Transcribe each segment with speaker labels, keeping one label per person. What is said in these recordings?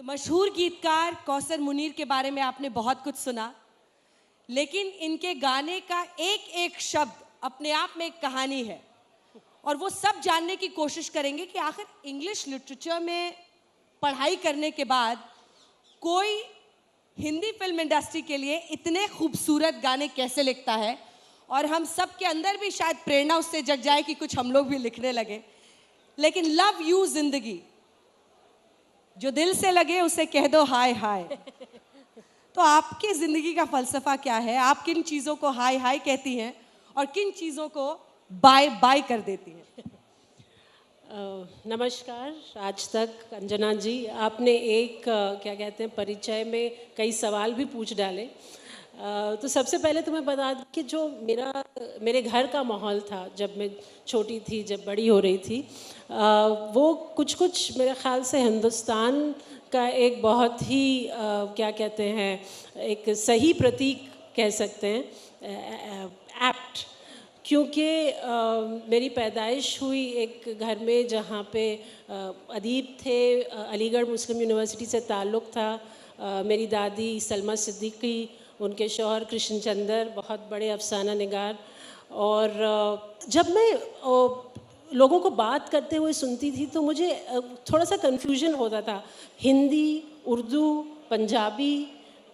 Speaker 1: मशहूर गीतकार कौसर मुनीर के बारे में आपने बहुत कुछ सुना, लेकिन इनके गाने का एक एक शब्द अपने आप में एक कहानी है और वो सब जानने की कोशिश करेंगे कि आखिर इंग्लिश लिटरेचर में पढ़ाई करने के बाद कोई हिंदी फिल्म इंडस्ट्री के लिए इतने खूबसूरत गाने कैसे लिखता है और हम सब के अंदर भी शायद प्रेरणा उससे जग जाए कि कुछ हम लोग भी लिखने लगे। लेकिन लव यू जिंदगी, जो दिल से लगे उसे कह दो हाय हाय। तो आपकी जिंदगी का फलसफा क्या है? आप किन चीजों को हाय हाय कहती हैं और किन चीजों को बाय बाय कर देती हैं?
Speaker 2: नमस्कार। आज तक अंजना जी आपने एक क्या कहते हैं परिचय में कई सवाल भी पूछ डाले। तो सबसे पहले तो मैं बता दूं कि जो मेरे घर का माहौल था जब मैं छोटी थी, जब बड़ी हो रही थी, वो कुछ मेरे ख्याल से हिंदुस्तान का एक बहुत ही क्या कहते हैं एक सही प्रतीक कह सकते हैं, एप्ट। क्योंकि मेरी पैदाइश हुई एक घर में जहाँ पे अदीब थे, अलीगढ़ मुस्लिम यूनिवर्सिटी से ताल्लुक़ था। मेरी दादी सलमा सिद्दीकी, उनके शौहर कृष्ण चंद्र बहुत बड़े अफसाना निगार। और जब मैं लोगों को बात करते हुए सुनती थी तो मुझे थोड़ा सा कन्फ्यूजन होता था। हिंदी, उर्दू, पंजाबी,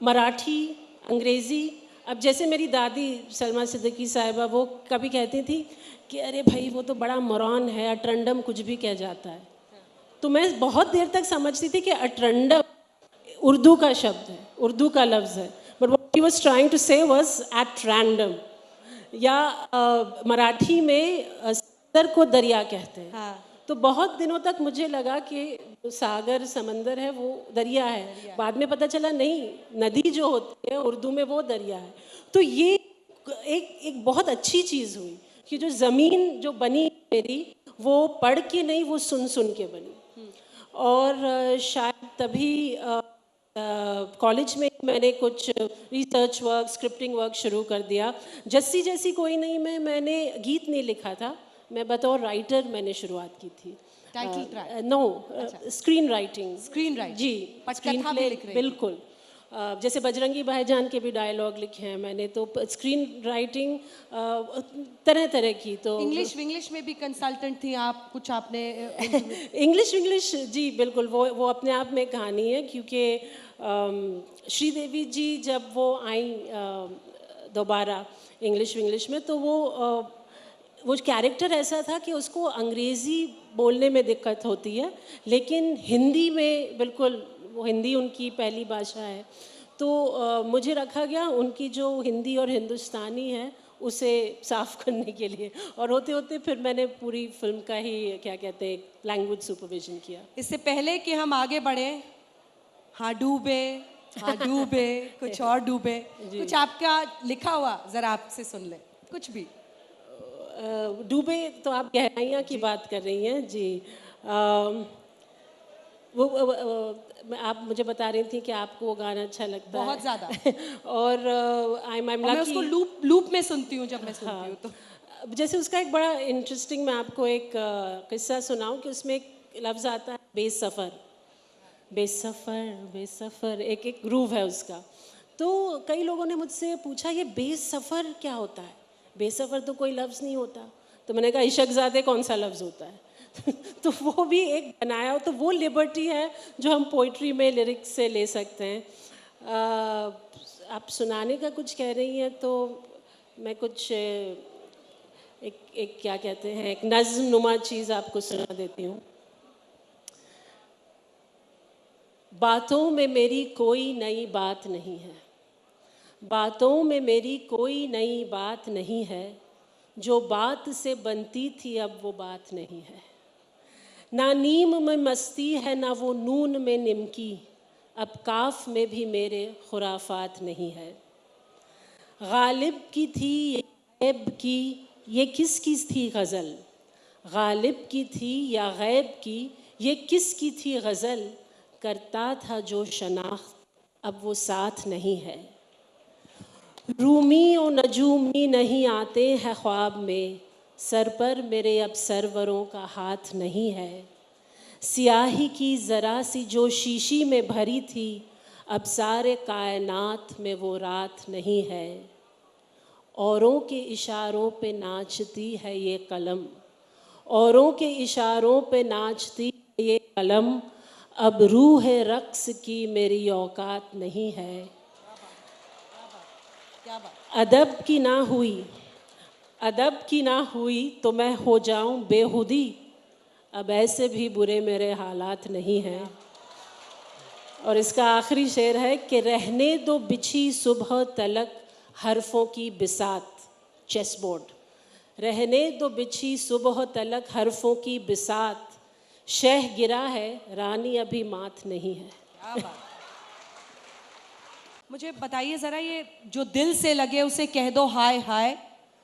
Speaker 2: मराठी, अंग्रेज़ी। अब जैसे मेरी दादी सलमा सिद्दीकी साहिबा वो कभी कहती थी कि अरे भाई वो तो बड़ा मोरान है, अटरंडम कुछ भी कह जाता है। तो मैं बहुत देर तक समझती थी कि अटरंडम उर्दू का शब्द है, उर्दू का लफ्ज़ है, but what he was trying to say was at random. या मराठी में सागर को दरिया कहते हैं। हाँ। तो बहुत दिनों तक मुझे लगा कि सागर समंदर है वो दरिया है। बाद में पता चला नहीं, नदी जो होती है उर्दू में वो दरिया है। तो ये एक बहुत अच्छी चीज़ हुई कि जो ज़मीन जो बनी मेरी वो पढ़ के नहीं, वो सुन सुन के बनी। और शायद तभी कॉलेज में मैंने कुछ रिसर्च वर्क, स्क्रिप्टिंग वर्क शुरू कर दिया। जस्सी जैसी कोई नहीं मैंने गीत नहीं लिखा था, मैं बतौर राइटर मैंने शुरुआत की थी।
Speaker 1: Title track?
Speaker 2: No, screen writing जी,
Speaker 1: स्क्रीन प्ले लिख रहे हैं।
Speaker 2: बिल्कुल। जैसे बजरंगी भाईजान के भी डायलॉग लिखे हैं मैंने, तो स्क्रीन राइटिंग तरह तरह की। तो
Speaker 1: इंग्लिश में भी कंसल्टेंट थी आप, कुछ आपने
Speaker 2: इंग्लिश जी बिल्कुल, वो अपने आप में कहानी है। क्योंकि श्रीदेवी जी जब वो आई दोबारा इंग्लिश में, तो वो कैरेक्टर ऐसा था कि उसको अंग्रेज़ी बोलने में दिक्कत होती है, लेकिन हिंदी में बिल्कुल, वो हिंदी उनकी पहली भाषा है। तो मुझे रखा गया उनकी जो हिंदी और हिंदुस्तानी है उसे साफ़ करने के लिए, और होते होते फिर मैंने पूरी फिल्म का ही क्या कहते हैं लैंग्वेज सुपरविजन किया।
Speaker 1: इससे पहले कि हम आगे बढ़ें, हाँ डूबे कुछ और डूबे, कुछ आपका लिखा हुआ ज़रा आपसे सुन ले, कुछ भी।
Speaker 2: डूबे तो आप गहराइयाँ की बात कर रही हैं जी। आप मुझे बता रही थी कि आपको वो गाना अच्छा लगता है
Speaker 1: बहुत ज़्यादा।
Speaker 2: और
Speaker 1: मैं उसको लूप में सुनती हूँ जब मैं सुनती हूँ तो।
Speaker 2: जैसे उसका एक बड़ा इंटरेस्टिंग, मैं आपको एक किस्सा सुनाऊँ कि उसमें एक लफ्ज़ आता है बेसफ़र। बेसफ़र एक ग्रूव है उसका। तो कई लोगों ने मुझसे पूछा ये बेसफ़र क्या होता है? बेसफ़र तो कोई लफ्ज़ नहीं होता। तो मैंने कहा इशक़ज़ादे कौन सा लफ्ज़ होता है? तो वो भी एक बनाया हो, तो वो लिबर्टी है जो हम पोइट्री में लिरिक्स से ले सकते हैं। आप सुनाने का कुछ कह रही हैं तो मैं कुछ एक क्या कहते हैं एक नज़्म नुमा चीज़ आपको सुना देती हूँ। बातों में मेरी कोई नई बात नहीं है, बातों में मेरी कोई नई बात नहीं है, जो बात से बनती थी अब वो बात नहीं है। ना नीम में मस्ती है ना वो नून में निमकी, अब काफ में भी मेरे खुराफात नहीं है। गालिब की थी ये गैब की, ये किसकी थी गज़ल? गालिब की थी या गैब की, ये किसकी थी गज़ल? करता था जो शनाख्त अब वो साथ नहीं है। रूमी और नजूमी नहीं आते हैं ख्वाब में, सर पर मेरे अब सरवरों का हाथ नहीं है। स्याही की ज़रा सी जो शीशी में भरी थी, अब सारे कायनात में वो रात नहीं है। औरों के इशारों पे नाचती है ये कलम, औरों के इशारों पे नाचती है ये कलम, अब रूह रक्स की मेरी औकात नहीं है।
Speaker 1: क्या बात।
Speaker 2: अदब की ना हुई, अदब की ना हुई तो मैं हो जाऊं बेहुदी, अब ऐसे भी बुरे मेरे हालात नहीं हैं। और इसका आखिरी शेर है कि रहने दो बिछी सुबह तलक हरफों की बिसात, चेस बोर्ड, रहने दो बिछी सुबह तलक हरफों की बिसात, शह गिरा है रानी अभी मात नहीं है।
Speaker 1: क्या बात। मुझे बताइए जरा, ये जो दिल से लगे उसे कह दो हाय हाय,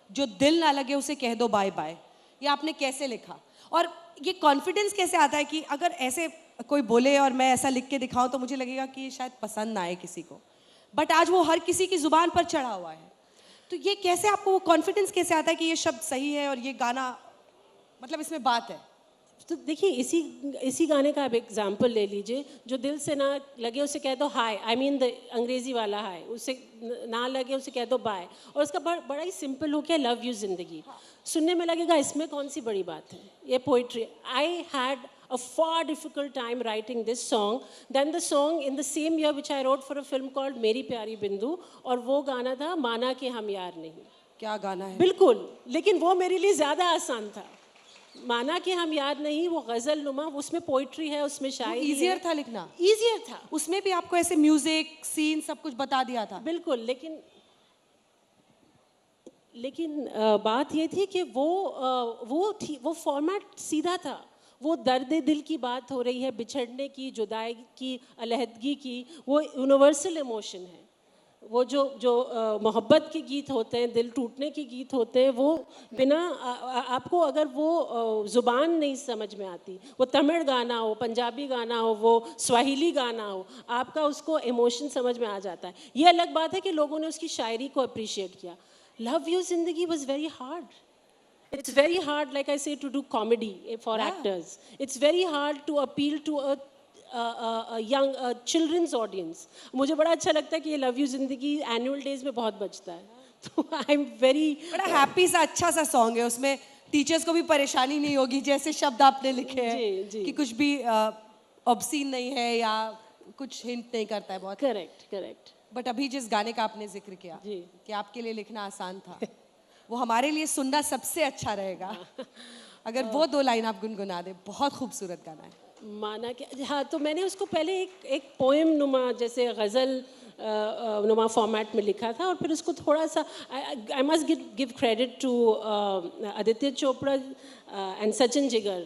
Speaker 1: जो दिल ना लगे उसे कह दो बाय बाय, ये आपने कैसे लिखा? और ये कॉन्फिडेंस कैसे आता है कि अगर ऐसे कोई बोले और मैं ऐसा लिख के दिखाऊं तो मुझे लगेगा कि ये शायद पसंद ना आए किसी को, बट आज वो हर किसी की जुबान पर चढ़ा हुआ है। तो ये कैसे आपको वो कॉन्फिडेंस कैसे आता है कि ये शब्द सही है और ये गाना मतलब इसमें बात है?
Speaker 2: तो देखिए, इसी गाने का आप एग्जाम्पल ले लीजिए, जो दिल से ना लगे उसे कह दो हाय, आई मीन द अंग्रेजी वाला हाय, उसे ना लगे उसे कह दो बाय। और उसका बड़ा ही सिंपल हो गया, लव यू जिंदगी। सुनने में लगेगा इसमें कौन सी बड़ी बात है, ये poetry. I had a far difficult time writing this song than the song in the same year which I wrote for a film called मेरी प्यारी बिंदु, और वो गाना था माना कि हम यार नहीं।
Speaker 1: क्या गाना है।
Speaker 2: बिल्कुल, लेकिन वो मेरे लिए ज़्यादा आसान था। माना कि हम याद नहीं, वो गज़ल नुमा, उसमें पोइट्री है, उसमें शायरी है।
Speaker 1: इजियर था लिखना?
Speaker 2: ईजियर था।
Speaker 1: उसमें भी आपको ऐसे म्यूजिक सीन सब कुछ बता दिया था?
Speaker 2: बिल्कुल, लेकिन बात ये थी कि वो फॉर्मेट सीधा था। वो दर्द दिल की बात हो रही है, बिछड़ने की, जुदाई की, अलहदगी की, वो यूनिवर्सल इमोशन है। वो जो मोहब्बत के गीत होते हैं, दिल टूटने के गीत होते हैं, वो बिना आपको अगर वो ज़ुबान नहीं समझ में आती, वो तमिल गाना हो, पंजाबी गाना हो, वो स्वाहिली गाना हो, आपका उसको इमोशन समझ में आ जाता है। ये अलग बात है कि लोगों ने उसकी शायरी को अप्रिशिएट किया। लव यू जिंदगी was very hard. It's very hard, like I say, to do comedy for actors. It's very hard to appeal to a young children's audience. मुझे बड़ा अच्छा लगता है कि ये लव यू जिंदगी एनुअल डेज में बहुत बजता है, तो आई एम वेरी
Speaker 1: बड़ा हैप्पी सा अच्छा सा सॉन्ग है। उसमें टीचर्स को भी परेशानी नहीं होगी, जैसे शब्द आपने लिखे हैं
Speaker 2: जी।
Speaker 1: कि कुछ भी ऑब्सीन नहीं है या कुछ हिंट नहीं करता है बहुत।
Speaker 2: करेक्ट।
Speaker 1: बट अभी जिस गाने का आपने जिक्र किया
Speaker 2: जी।
Speaker 1: कि आपके लिए लिखना आसान था, वो हमारे लिए सुनना सबसे अच्छा रहेगा। अगर वो दो लाइन आप गुनगुना दे, बहुत खूबसूरत गाना है।
Speaker 2: माना कि हाँ, तो मैंने उसको पहले एक पोएम नुमा, जैसे गज़ल नुमा फॉर्मेट में लिखा था, और फिर उसको थोड़ा सा I must give credit to Aditya Chopra and Sachin Jigar,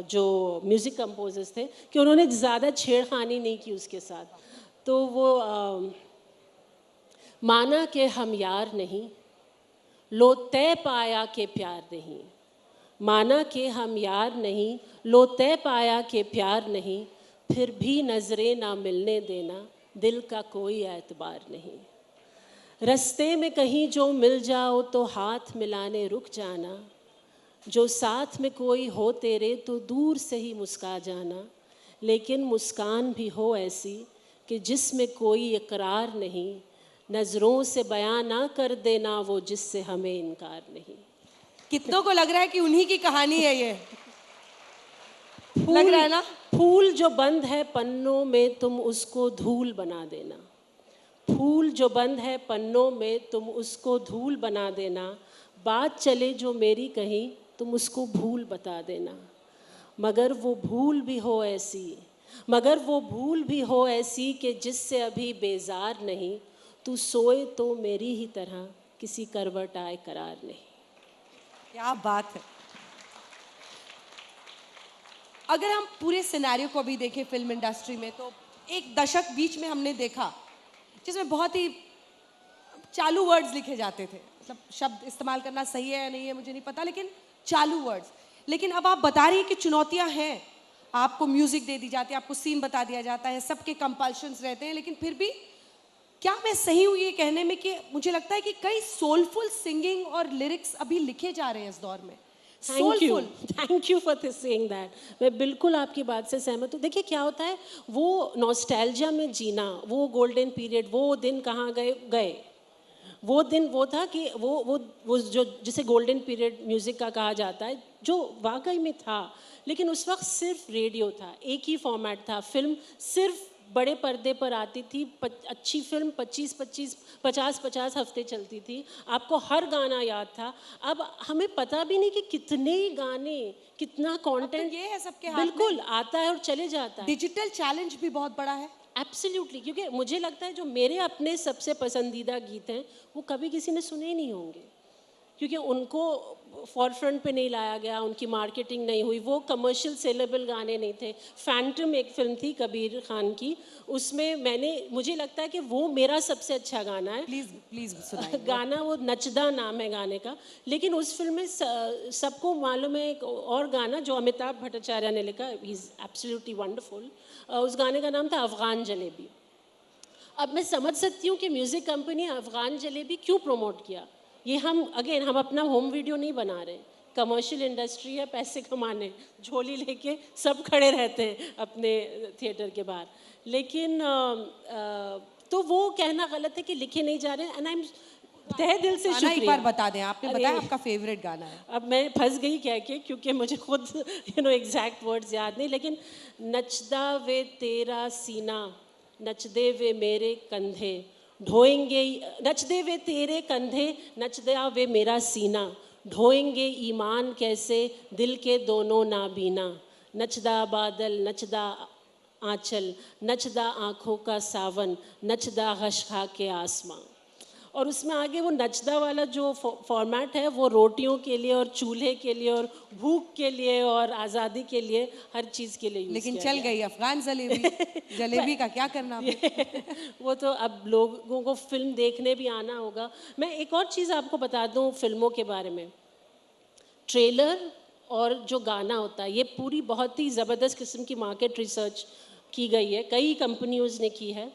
Speaker 2: जो म्यूज़िक कंपोजर्स थे, कि उन्होंने ज़्यादा छेड़खानी नहीं की उसके साथ। तो वो माना कि हम यार नहीं, लो तय पाया के प्यार नहीं, माना कि हम यार नहीं, लो तय पाया के प्यार नहीं, फिर भी नजरें ना मिलने देना, दिल का कोई एतबार नहीं। रास्ते में कहीं जो मिल जाओ तो हाथ मिलाने रुक जाना, जो साथ में कोई हो तेरे तो दूर से ही मुस्का जाना, लेकिन मुस्कान भी हो ऐसी कि जिसमें कोई इकरार नहीं, नजरों से बयां ना कर देना वो जिससे हमें इनकार नहीं।
Speaker 1: कितनों को लग रहा है कि उन्हीं की कहानी है ये? लग रहा है ना?
Speaker 2: फूल जो बंद है पन्नों में तुम उसको धूल बना देना, फूल जो बंद है पन्नों में तुम उसको धूल बना देना, बात चले जो मेरी कहीं तुम उसको भूल बता देना, मगर वो भूल भी हो ऐसी कि जिससे अभी बेजार नहीं, तू सोए तो मेरी ही तरह किसी करवट आए करार नहीं।
Speaker 1: क्या बात है। अगर हम पूरे सिनेरियो को भी देखें फिल्म इंडस्ट्री में, तो एक दशक बीच में हमने देखा जिसमें बहुत ही चालू वर्ड्स लिखे जाते थे। मतलब शब्द इस्तेमाल करना सही है या नहीं है मुझे नहीं पता, लेकिन चालू वर्ड्स। लेकिन अब आप बता रही हैं कि चुनौतियां हैं, आपको म्यूजिक दे दी जाती है, आपको सीन बता दिया जाता है, सबके कंपल्शंस रहते हैं, लेकिन फिर भी क्या मैं सही हूँ ये कहने में कि मुझे लगता है कि कई सोलफुल सिंगिंग और लिरिक्स अभी लिखे जा रहे हैं इस दौर में? Soulful.
Speaker 2: Thank you for saying that. मैं बिल्कुल आपकी बात से सहमत हूँ। देखिए क्या होता है, वो नॉस्टैल्जिया में जीना, वो गोल्डन पीरियड, वो दिन कहाँ गए गए। वो दिन वो था कि वो जो जिसे गोल्डन पीरियड म्यूज़िक का कहा जाता है, जो वाकई में था। लेकिन उस वक्त सिर्फ रेडियो था, एक ही फॉर्मेट था, फिल्म सिर्फ बड़े पर्दे पर आती थी। अच्छी फिल्म 50-50 हफ्ते चलती थी, आपको हर गाना याद था। अब हमें पता भी नहीं कि कितने गाने, कितना कंटेंट
Speaker 1: ये है सबके हाथ में।
Speaker 2: बिल्कुल आता है और चले जाता है।
Speaker 1: डिजिटल चैलेंज भी बहुत बड़ा है।
Speaker 2: एब्सोल्युटली, क्योंकि मुझे लगता है जो मेरे अपने सबसे पसंदीदा गीत हैं वो कभी किसी ने सुने ही नहीं होंगे, क्योंकि उनको फॉर फ्रंट पे नहीं लाया गया, उनकी मार्केटिंग नहीं हुई, वो कमर्शियल सेलेबल गाने नहीं थे। फैंटम एक फिल्म थी कबीर खान की, उसमें मुझे लगता है कि वो मेरा सबसे अच्छा गाना है।
Speaker 1: प्लीज प्लीज सुनाइए।
Speaker 2: गाना वो नचदा नाम है गाने का। लेकिन उस फिल्म में सबको मालूम है एक और गाना जो अमिताभ भट्टाचार्य ने लिखा, ही इज़ एब्सोल्युटली वंडरफुल। उस गाने का नाम था अफ़गान जलेबी। अब मैं समझ सकती हूँ कि म्यूज़िक कंपनी अफ़गान जलेबी क्यों प्रमोट किया। ये हम अपना होम वीडियो नहीं बना रहे, कमर्शियल इंडस्ट्री है, पैसे कमाने, झोली लेके सब खड़े रहते हैं अपने थिएटर के बाहर। लेकिन तो वो कहना गलत है कि लिखे नहीं जा रहे हैं। एंड आई एम तहे दिल से
Speaker 1: गाना एक
Speaker 2: शुक्रिया।
Speaker 1: बार बता दें, आपने बताया आपका फेवरेट गाना है।
Speaker 2: अब मैं फंस गई कह के, क्योंकि मुझे खुद एग्जैक्ट वर्ड्स याद नहीं। लेकिन नचदा वे तेरा सीना, नचदे वे मेरे कंधे, ढोएंगे नचदे वे तेरे कंधे, नचदा वे मेरा सीना, ढोएंगे ईमान कैसे दिल के दोनों नाबीना, नचदा बादल नचदा आंचल, नचदा आँखों का सावन, नचदा गश खा के आसमां। और उसमें आगे वो नचदा वाला जो फॉर्मेट है, वो रोटियों के लिए और चूल्हे के लिए और भूख के लिए और आज़ादी के लिए, हर चीज़ के लिए यूज़
Speaker 1: लेकिन
Speaker 2: किया
Speaker 1: चल
Speaker 2: गया।
Speaker 1: गई अफगान जलेबी। जलेबी का क्या करना अब?
Speaker 2: वो तो अब लोगों को फिल्म देखने भी आना होगा। मैं एक और चीज़ आपको बता दूं फिल्मों के बारे में, ट्रेलर और जो गाना होता है, ये पूरी बहुत ही ज़बरदस्त किस्म की मार्केट रिसर्च की गई है, कई कंपनियों ने की है।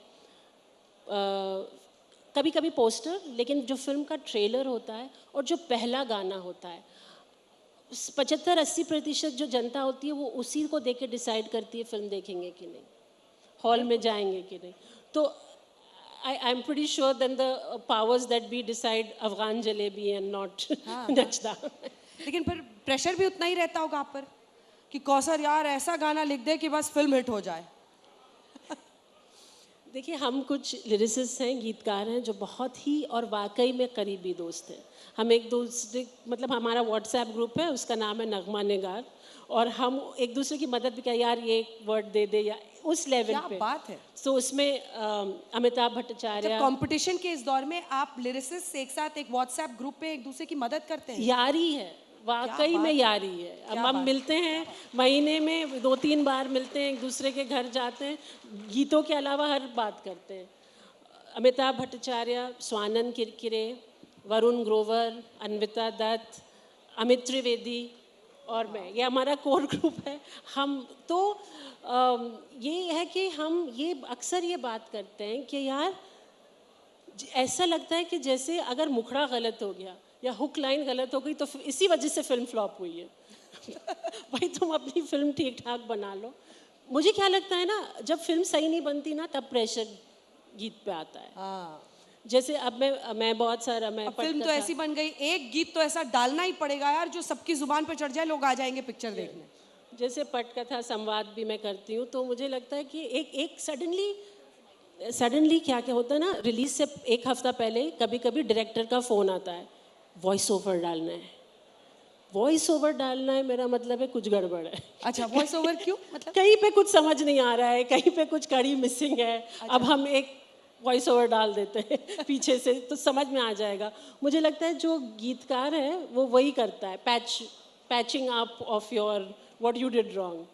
Speaker 2: कभी कभी पोस्टर, लेकिन जो फिल्म का ट्रेलर होता है और जो पहला गाना होता है, 75-80% जो जनता होती है वो उसी को देख के डिसाइड करती है फिल्म देखेंगे कि नहीं, हॉल में जाएंगे कि नहीं। तो I am pretty sure then the powers that be decide Afghan jalebi and not नचदा।
Speaker 1: लेकिन फिर प्रेशर भी उतना ही रहता होगा आप पर कि कौसर यार ऐसा गाना लिख दे कि बस फिल्म हिट हो जाए।
Speaker 2: देखिए, हम कुछ लिरिसिस्ट हैं, गीतकार हैं, जो बहुत ही और वाकई में करीबी दोस्त हैं। हम एक दूसरे, मतलब हमारा व्हाट्सएप ग्रुप है, उसका नाम है नगमा निगार, और हम एक दूसरे की मदद भी क्या, यार ये वर्ड दे दे, या उस लेवल
Speaker 1: क्या
Speaker 2: पे।
Speaker 1: बात है।
Speaker 2: तो उसमें अमिताभ भट्टाचार्य,
Speaker 1: कंपटीशन के इस दौर में आप लिरिसिस्ट एक साथ एक व्हाट्सएप ग्रुप पे एक दूसरे की मदद करते हैं।
Speaker 2: यारी है, वाकई में यारी है। अब हम मिलते हैं महीने में 2-3 बार मिलते हैं, एक दूसरे के घर जाते हैं, गीतों के अलावा हर बात करते हैं। अमिताभ भट्टाचार्य, स्वानंद किरकिरे, वरुण ग्रोवर, अन्विता दत्त, अमित त्रिवेदी और मैं, ये हमारा कोर ग्रुप है। हम तो ये है कि हम ये अक्सर ये बात करते हैं कि यार ऐसा लगता है कि जैसे अगर मुखड़ा गलत हो गया या हुक लाइन गलत हो गई तो इसी वजह से फिल्म फ्लॉप हुई है। भाई तुम अपनी फिल्म ठीक ठाक बना लो। मुझे क्या लगता है ना, जब फिल्म सही नहीं बनती ना, तब प्रेशर गीत पे आता है।
Speaker 1: हाँ।
Speaker 2: जैसे अब मैं बहुत सारा मैं
Speaker 1: फिल्म तो ऐसी बन गई, एक गीत तो ऐसा डालना ही पड़ेगा यार जो सबकी जुबान पे चढ़ जाए, लोग आ जाएंगे पिक्चर देखने।
Speaker 2: जैसे पटकथा संवाद भी मैं करती हूँ, तो मुझे लगता है कि एक सडनली क्या क्या होता है ना, रिलीज से एक हफ्ता पहले कभी कभी डायरेक्टर का फ़ोन आता है, वॉइस ओवर डालना है। वॉइस ओवर डालना है मेरा मतलब है कुछ गड़बड़ है।
Speaker 1: अच्छा, वॉइस ओवर क्यों? मतलब
Speaker 2: कहीं पे कुछ समझ नहीं आ रहा है, कहीं पे कुछ कड़ी मिसिंग है।
Speaker 1: अच्छा।
Speaker 2: अब हम एक वॉइस ओवर डाल देते हैं पीछे से, तो समझ में आ जाएगा। मुझे लगता है जो गीतकार है वो वही करता है, patching up of your what you did wrong.